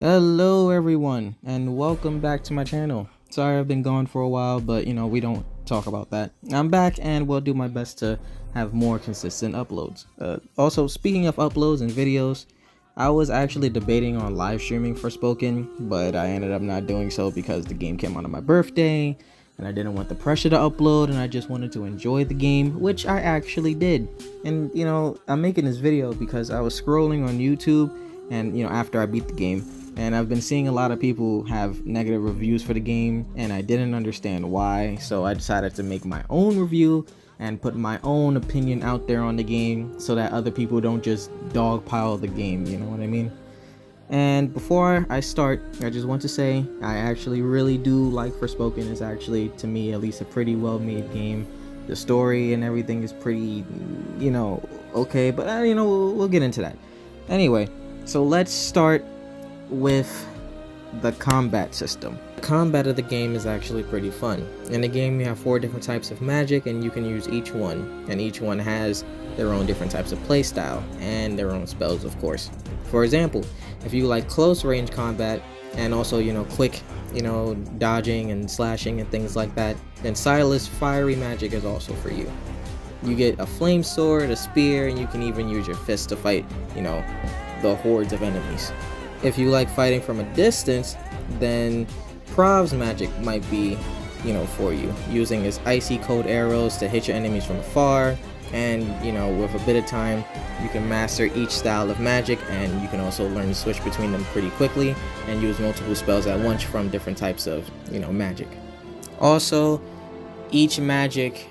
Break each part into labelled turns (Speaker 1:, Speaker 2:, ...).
Speaker 1: Hello everyone and welcome back to my channel. Sorry I've been gone for a while, but we don't talk about that. I'm back and will do my best to have more consistent uploads. Also, speaking of uploads and videos, I was actually debating on live streaming Forspoken, but I ended up not doing so because the game came out on my birthday and I didn't want the pressure to upload, and I just wanted to enjoy the game, which I actually did. And I'm making this video because I was scrolling on YouTube and after I beat the game, and I've been seeing a lot of people have negative reviews for the game, and I didn't understand why, so I decided to make my own review and put my own opinion out there on the game so that other people don't just dogpile the game, you know what I mean? And before I start, I just want to say I actually really do like Forspoken. It's actually, to me at least, a pretty well made game. The story and everything is pretty, okay, but we'll get into that. Anyway, so let's start with the combat system. The combat of the game is actually pretty fun. In the game you have 4 different types of magic and you can use each one, and each one has their own different types of playstyle and their own spells, of course. For example, if you like close range combat and also quick dodging and slashing and things like that, then Silas fiery magic is also for you. You get a flame sword, a spear, and you can even use your fist to fight the hordes of enemies. If you like fighting from a distance, then Prav's magic might be, for you, using his icy cold arrows to hit your enemies from afar. And with a bit of time, you can master each style of magic, and you can also learn to switch between them pretty quickly and use multiple spells at once from different types of, magic. Also, each magic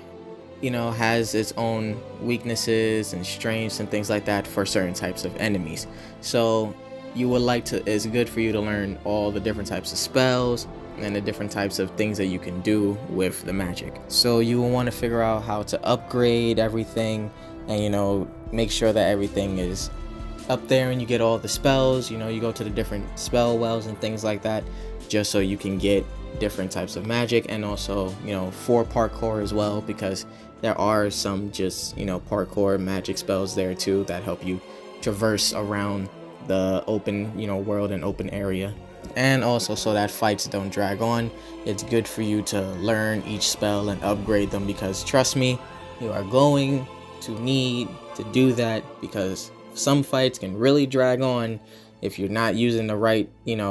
Speaker 1: has its own weaknesses and strengths and things like that for certain types of enemies. So it's good for you to learn all the different types of spells and the different types of things that you can do with the magic. So you will want to figure out how to upgrade everything and make sure that everything is up there and you get all the spells. You go to the different spell wells and things like that, just so you can get different types of magic. And also for parkour as well, because there are some just parkour magic spells there too that help you traverse around the open world and open area. And also, so that fights don't drag on, it's good for you to learn each spell and upgrade them, because trust me, you are going to need to do that, because some fights can really drag on if you're not using the right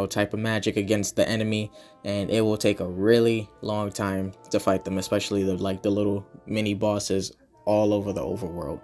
Speaker 1: type of magic against the enemy, and it will take a really long time to fight them, especially the little mini bosses all over the overworld.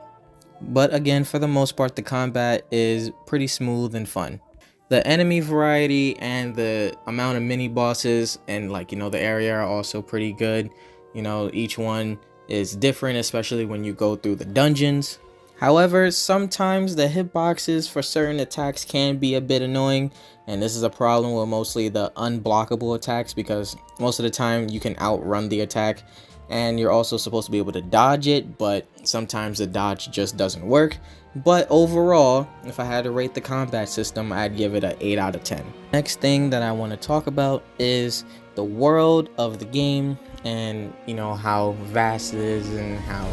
Speaker 1: But again, for the most part, the combat is pretty smooth and fun. The enemy variety and the amount of mini bosses and the area are also pretty good. Each one is different, especially when you go through the dungeons. However, sometimes the hitboxes for certain attacks can be a bit annoying, and this is a problem with mostly the unblockable attacks, because most of the time you can outrun the attack, and you're also supposed to be able to dodge it, but sometimes the dodge just doesn't work. But overall, if I had to rate the combat system, I'd give it an 8 out of 10. Next thing that I want to talk about is the world of the game, and how vast it is and how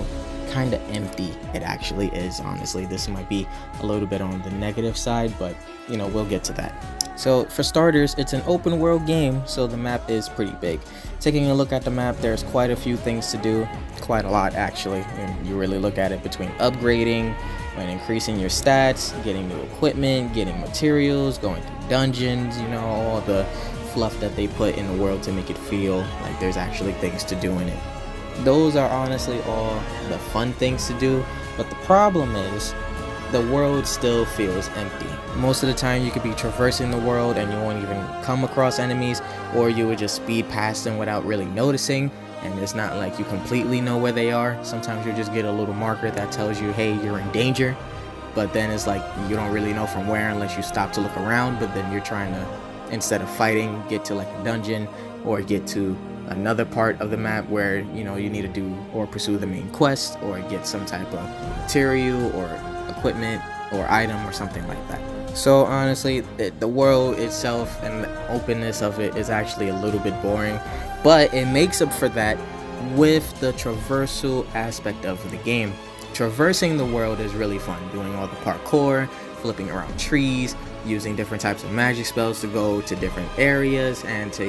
Speaker 1: kind of empty it actually is. Honestly, this might be a little bit on the negative side, but we'll get to that. So for starters, it's an open world game, so the map is pretty big. Taking a look at the map, there's quite a few things to do, quite a lot actually, and you really look at it between upgrading and increasing your stats, getting new equipment, getting materials, going through dungeons, all the fluff that they put in the world to make it feel like there's actually things to do in it. Those are honestly all the fun things to do, but the problem is the world still feels empty. Most of the time you could be traversing the world and you won't even come across enemies, or you would just speed past them without really noticing, and it's not like you completely know where they are. Sometimes you just get a little marker that tells you, hey, you're in danger, but then it's like you don't really know from where unless you stop to look around. But then you're trying to, instead of fighting, get to a dungeon or get to another part of the map where you need to do or pursue the main quest or get some type of material or equipment or item or something like that. So honestly, the world itself and the openness of it is actually a little bit boring, but it makes up for that with the traversal aspect of the game. Traversing the world is really fun, doing all the parkour, flipping around trees, using different types of magic spells to go to different areas and to,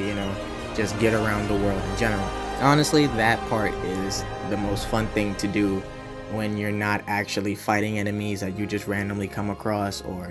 Speaker 1: just get around the world in general. Honestly, that part is the most fun thing to do when you're not actually fighting enemies that you just randomly come across, or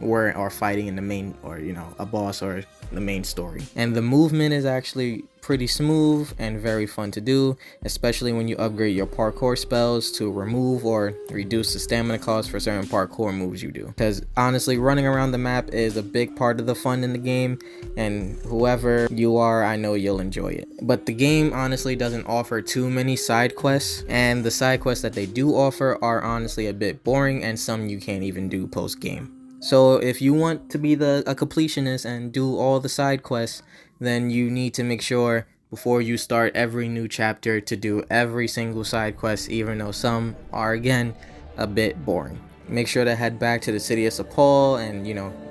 Speaker 1: or fighting in the main, or a boss or the main story. And the movement is actually pretty smooth and very fun to do, especially when you upgrade your parkour spells to remove or reduce the stamina cost for certain parkour moves you do. Because honestly, running around the map is a big part of the fun in the game, and whoever you are, I know you'll enjoy it. But the game honestly doesn't offer too many side quests, and the side quests that they do offer are honestly a bit boring, and some you can't even do post game. So if you want to be a completionist and do all the side quests, then you need to make sure before you start every new chapter to do every single side quest, even though some are, again, a bit boring. Make sure to head back to the city of Sepal and,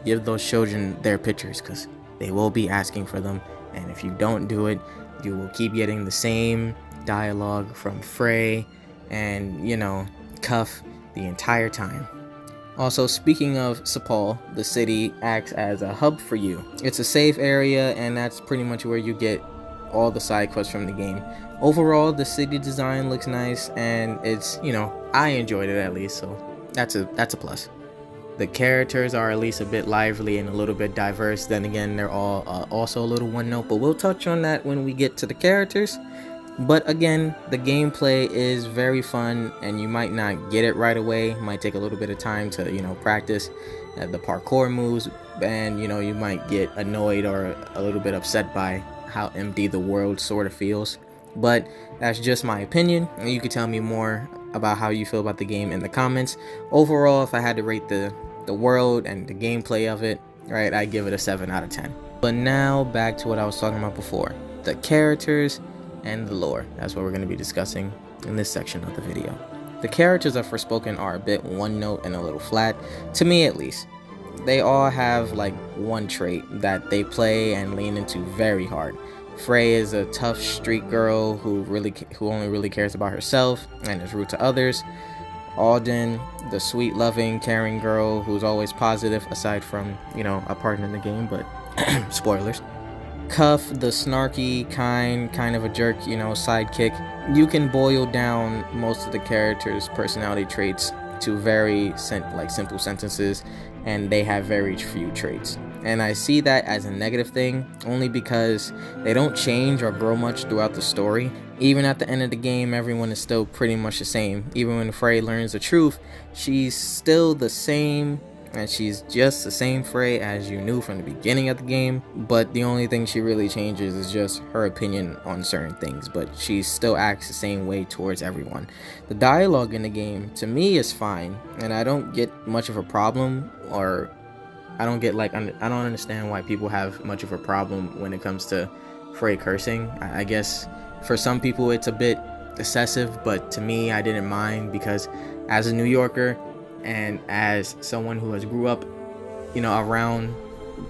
Speaker 1: give those children their pictures, because they will be asking for them. And if you don't do it, you will keep getting the same dialogue from Frey and, Cuff the entire time. Also, speaking of Sepal, the city acts as a hub for you. It's a safe area, and that's pretty much where you get all the side quests from the game. Overall, the city design looks nice, and it's, I enjoyed it at least, so that's a plus. The characters are at least a bit lively and a little bit diverse. Then again, they're all also a little one note, but we'll touch on that when we get to the characters. But again, the gameplay is very fun, and you might not get it right away. It might take a little bit of time to, practice the parkour moves, and, you might get annoyed or a little bit upset by how empty the world sort of feels. But that's just my opinion, and you can tell me more about how you feel about the game in the comments. Overall, if I had to rate the world and the gameplay of it, right, I'd give it a 7 out of 10. But now back to what I was talking about before, the characters and the lore. That's what we're going to be discussing in this section of the video. The characters of Forspoken are a bit one note and a little flat, to me at least. They all have like one trait that they play and lean into very hard. Frey is a tough street girl who only really cares about herself and is rude to others. Alden, the sweet, loving, caring girl who's always positive, aside from, a partner in the game, but spoilers. Cuff, the snarky, kind of a jerk, sidekick. You can boil down most of the characters' personality traits to very simple sentences, and they have very few traits. And I see that as a negative thing, only because they don't change or grow much throughout the story. Even at the end of the game, everyone is still pretty much the same. Even when Frey learns the truth, she's still the same, and she's just the same Frey as you knew from the beginning of the game. But the only thing she really changes is just her opinion on certain things, but she still acts the same way towards everyone. The dialogue in the game, to me, is fine, and I don't get much of a problem, or I don't understand why people have much of a problem when it comes to Frey cursing. I guess for some people it's a bit excessive, but to me, I didn't mind, because as a New Yorker and as someone who has grew up, around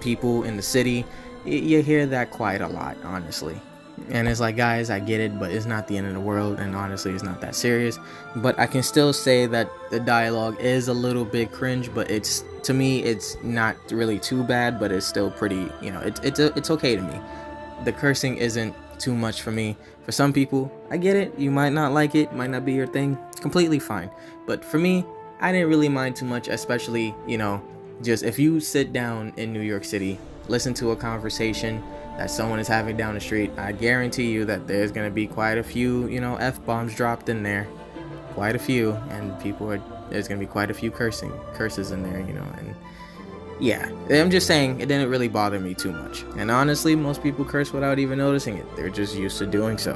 Speaker 1: people in the city, you hear that quite a lot, honestly. And it's like, guys, I get it, but it's not the end of the world, and honestly, it's not that serious. But I can still say that the dialogue is a little bit cringe, but to me, it's not really too bad, but it's still pretty, it's okay to me. The cursing isn't too much for me. For some people, I get it. You might not like it, might not be your thing. Completely fine. But for me, I didn't really mind too much, especially, just if you sit down in New York City, listen to a conversation that someone is having down the street, I guarantee you that there's going to be quite a few, F-bombs dropped in there. Quite a few. And there's going to be quite a few curses in there, and yeah, I'm just saying, it didn't really bother me too much. And honestly, most people curse without even noticing it. They're just used to doing so.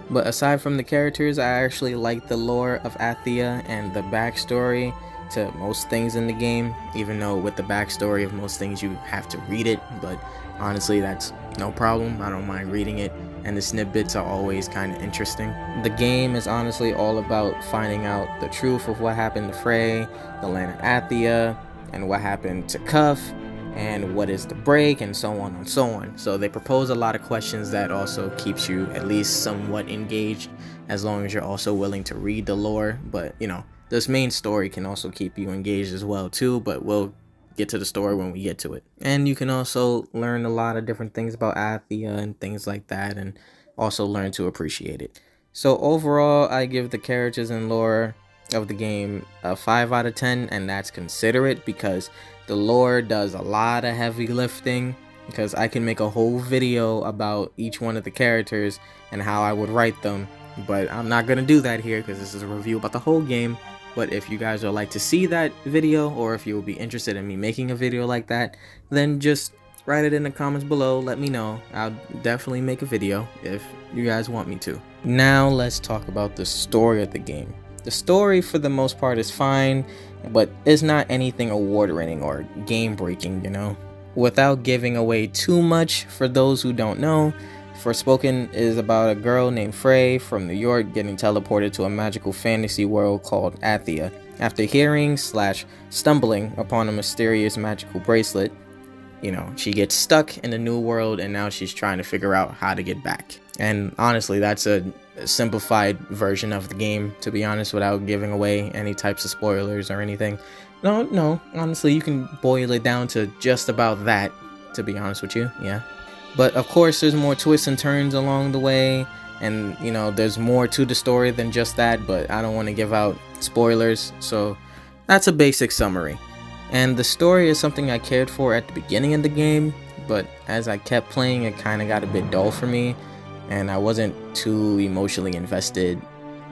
Speaker 1: But aside from the characters, I actually like the lore of Athia and the backstory to most things in the game, even though with the backstory of most things you have to read it, but honestly, that's no problem. I don't mind reading it, and the snippets are always kind of interesting. The game is honestly all about finding out the truth of what happened to Frey, the land of Athia, and what happened to Cuff, and what is the break, and so on and so on. So they propose a lot of questions that also keeps you at least somewhat engaged, as long as you're also willing to read the lore. But this main story can also keep you engaged as well too, but we'll get to the story when we get to it. And you can also learn a lot of different things about Athia and things like that, and also learn to appreciate it. So overall, I give the characters and lore of the game a 5 out of 10, and that's considerate because the lore does a lot of heavy lifting, because I can make a whole video about each one of the characters and how I would write them, but I'm not going to do that here because this is a review about the whole game. But if you guys would like to see that video, or if you would be interested in me making a video like that, then just write it in the comments below, let me know. I'll definitely make a video if you guys want me to. Now let's talk about the story of the game. The story for the most part is fine, but it's not anything award-winning or game-breaking, you know. Without giving away too much, for those who don't know, Forspoken is about a girl named Frey from New York getting teleported to a magical fantasy world called Athia after hearing / stumbling upon a mysterious magical bracelet. You know, she gets stuck in the new world and now she's trying to figure out how to get back. And honestly, that's a simplified version of the game, to be honest, without giving away any types of spoilers or anything. No, honestly, you can boil it down to just about that, to be honest with you, yeah. But of course, there's more twists and turns along the way, and you know, there's more to the story than just that, but I don't want to give out spoilers, so that's a basic summary. And the story is something I cared for at the beginning of the game, but as I kept playing, it kind of got a bit dull for me, and I wasn't too emotionally invested,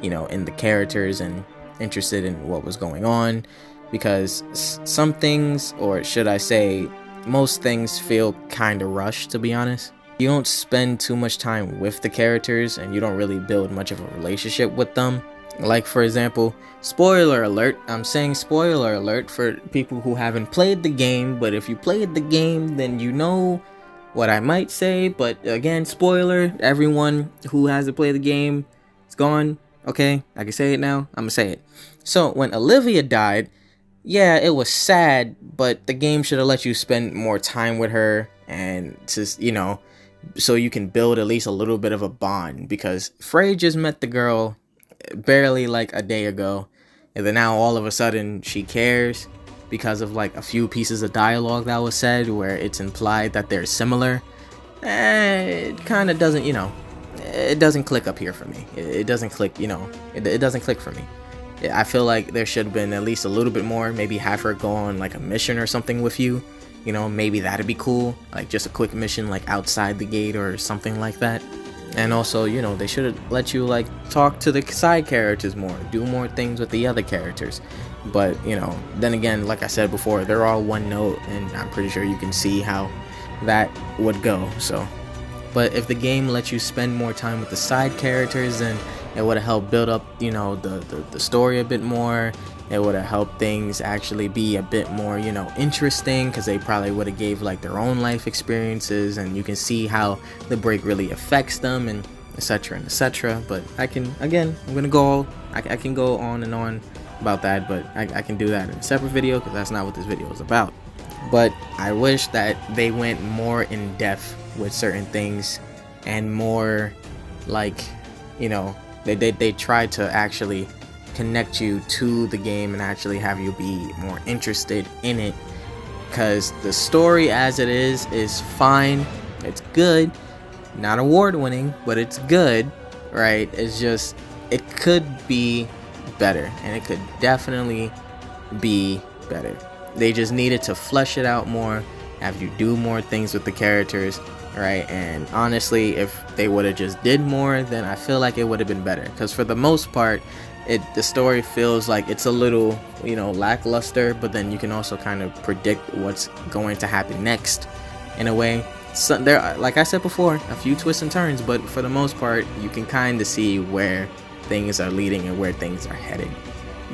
Speaker 1: you know, in the characters and interested in what was going on, because some things, or should I say, most things feel kind of rushed, to be honest. You don't spend too much time with the characters and you don't really build much of a relationship with them. Like, for example, spoiler alert, I'm saying spoiler alert for people who haven't played the game, but if you played the game, then you know what I might say. But again, spoiler, everyone who hasn't played the game, it's gone. Okay, I can say it now, I'm gonna say it. So when Olivia died, yeah, it was sad, but the game should have let you spend more time with her, and just, you know, so you can build at least a little bit of a bond, because Frey just met the girl barely like a day ago, and then now all of a sudden she cares because of like a few pieces of dialogue that was said where it's implied that they're similar. It kind of doesn't, you know, it doesn't click up here for me. It doesn't click, you know, it doesn't click for me. I feel like there should have been at least a little bit more, maybe have her go on like a mission or something with you, you know, maybe that'd be cool, like just a quick mission like outside the gate or something like that. And also, you know, they should have let you like talk to the side characters more, do more things with the other characters. But, you know, then again, like I said before, they're all one note, and I'm pretty sure you can see how that would go. So, but if the game lets you spend more time with the side characters, then it would have helped build up, you know, the story a bit more. It would have helped things actually be a bit more, you know, interesting, because they probably would have gave like their own life experiences, and you can see how the break really affects them, and etc and etc. But I can, again, I'm gonna go, I can go on and on about that, but I can do that in a separate video, because that's not what this video is about. But I wish that they went more in depth with certain things, and more like, you know, they tried to actually connect you to the game and actually have you be more interested in it, because the story as it is fine, it's good, not award-winning, but it's good, right? It's just, it could be better, and it could definitely be better. They just needed to flesh it out more, have you do more things with the characters, right? And honestly, if they would have just did more, then I feel like it would have been better, because for the most part, the story feels like it's a little, you know, lackluster, but then you can also kind of predict what's going to happen next in a way. So there, like I said before, a few twists and turns, but for the most part, you can kind of see where things are leading and where things are headed.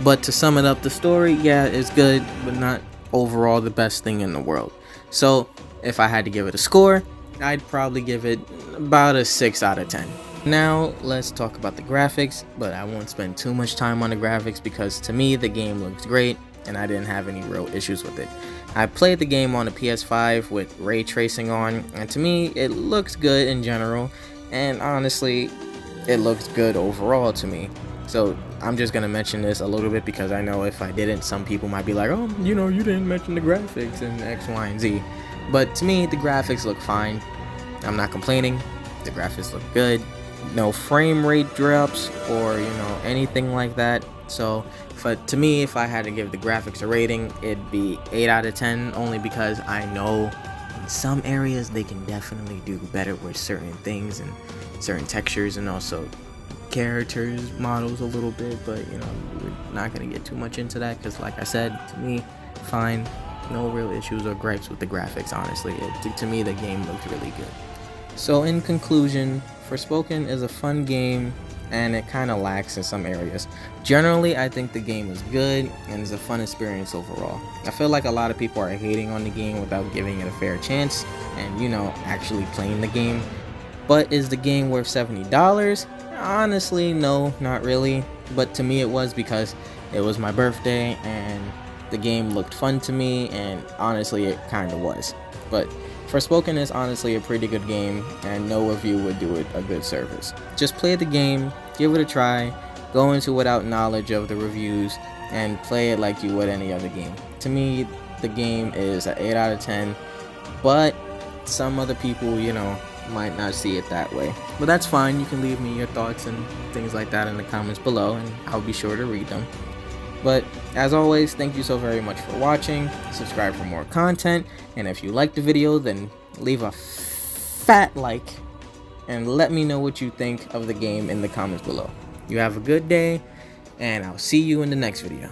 Speaker 1: But to sum it up, the story, yeah, is good, but not overall the best thing in the world. So if I had to give it a score, I'd probably give it about a 6 out of 10. Now let's talk about the graphics, but I won't spend too much time on the graphics, because to me the game looks great and I didn't have any real issues with it. I played the game on a PS5 with ray tracing on, and to me it looks good in general, and honestly it looks good overall to me. So I'm just gonna mention this a little bit because I know if I didn't, some people might be like, oh, you know, you didn't mention the graphics and X, Y, and Z. But to me, the graphics look fine. I'm not complaining. The graphics look good. No frame rate drops or, you know, anything like that. So to me, if I had to give the graphics a rating, it'd be 8 out of 10, only because I know in some areas they can definitely do better with certain things and certain textures, and also characters models a little bit. But you know, we're not gonna get too much into that because, like I said, to me, fine, no real issues or gripes with the graphics. Honestly, to me, the game looked really good. So in conclusion, Forspoken is a fun game, and it kind of lacks in some areas. Generally, I think the game is good and is a fun experience overall. I feel like a lot of people are hating on the game without giving it a fair chance and, you know, actually playing the game. But is the game worth $70? Honestly, no, not really. But to me it was, because it was my birthday and the game looked fun to me, and honestly it kind of was. But Forspoken is honestly a pretty good game, and no review would do it a good service. Just play the game, give it a try, go into it without knowledge of the reviews, and play it like you would any other game. To me, the game is an 8 out of 10, but some other people, you know, might not see it that way. But that's fine. You can leave me your thoughts and things like that in the comments below, and I'll be sure to read them. But as always, thank you so very much for watching. Subscribe for more content, and if you liked the video, then leave a fat like and let me know what you think of the game in the comments below. You have a good day, and I'll see you in the next video.